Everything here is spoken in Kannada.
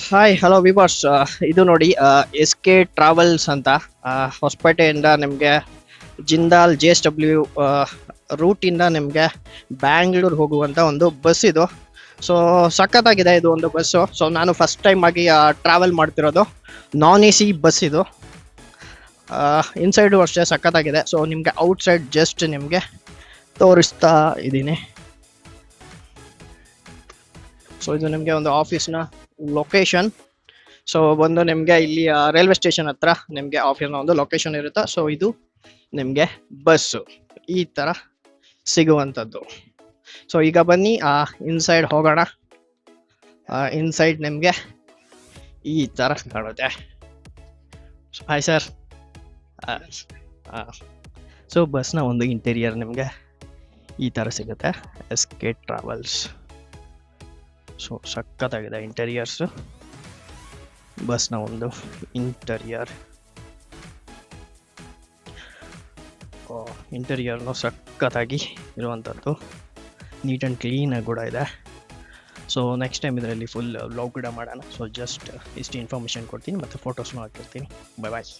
ಹಾಯ್ ಹಲೋ ವಿವರ್ಸ್, ಇದು ನೋಡಿ ಎಸ್ ಕೆ ಟ್ರಾವೆಲ್ಸ್ ಅಂತ. ಹೊಸಪೇಟೆಯಿಂದ ನಿಮಗೆ ಜಿಂದಾಲ್ JSW ರೂಟಿಂದ ನಿಮಗೆ ಬ್ಯಾಂಗ್ಳೂರ್ ಹೋಗುವಂಥ ಒಂದು ಬಸ್ ಇದು. ಸೊ ಸಖತ್ತಾಗಿದೆ ಇದು ಒಂದು ಬಸ್ಸು. ಸೊ ನಾನು ಫಸ್ಟ್ ಟೈಮ್ ಆಗಿ ಟ್ರಾವೆಲ್ ಮಾಡ್ತಿರೋದು. ನಾನ್ AC ಬಸ್ ಇದು. ಇನ್ಸೈಡು ಅಷ್ಟೇ ಸಖತ್ತಾಗಿದೆ. ಸೊ ನಿಮಗೆ ಔಟ್ಸೈಡ್ ಜಸ್ಟ್ ನಿಮಗೆ ತೋರಿಸ್ತಾ ಇದ್ದೀನಿ. ಸೊ ಇದು ನಿಮಗೆ ಒಂದು ಆಫೀಸ್ನ ಲೊಕೇಶನ್. ಸೊ ಬಂದು ನಿಮಗೆ ಇಲ್ಲಿ ರೈಲ್ವೆ ಸ್ಟೇಷನ್ ಹತ್ರ ನಿಮಗೆ ಆಫೀಸ್ನ ಒಂದು ಲೊಕೇಶನ್ ಇರುತ್ತೆ. ಸೊ ಇದು ನಿಮಗೆ ಬಸ್ಸು ಈ ಥರ ಸಿಗುವಂಥದ್ದು. ಸೊ ಈಗ ಬನ್ನಿ ಇನ್ಸೈಡ್ ಹೋಗೋಣ. ಇನ್ಸೈಡ್ ನಿಮಗೆ ಈ ಥರ ಕಾಣುತ್ತೆ. Hi sir. ಸೊ ಬಸ್ನ ಒಂದು ಇಂಟೀರಿಯರ್ ನಿಮಗೆ ಈ ಥರ ಸಿಗುತ್ತೆ. SK travels. ಸೊ ಸಖತ್ತಾಗಿದೆ ಇಂಟೀರಿಯರ್ಸ್. ಬಸ್ನ ಒಂದು ಇಂಟೀರಿಯರ್ನು ಸಖತ್ತಾಗಿ ಇರುವಂಥದ್ದು. ನೀಟ್ ಆ್ಯಂಡ್ ಕ್ಲೀನಾಗಿ ಕೂಡ ಇದೆ. ಸೊ ನೆಕ್ಸ್ಟ್ ಟೈಮ್ ಇದರಲ್ಲಿ ಫುಲ್ ವ್ಲಾಗ್ ಕೂಡ ಮಾಡೋಣ. ಸೊ ಜಸ್ಟ್ ಇಷ್ಟು ಇನ್ಫಾರ್ಮೇಷನ್ ಕೊಡ್ತೀನಿ ಮತ್ತು ಫೋಟೋಸ್ನೂ ಹಾಕಿರ್ತೀನಿ. ಬಾಯ್.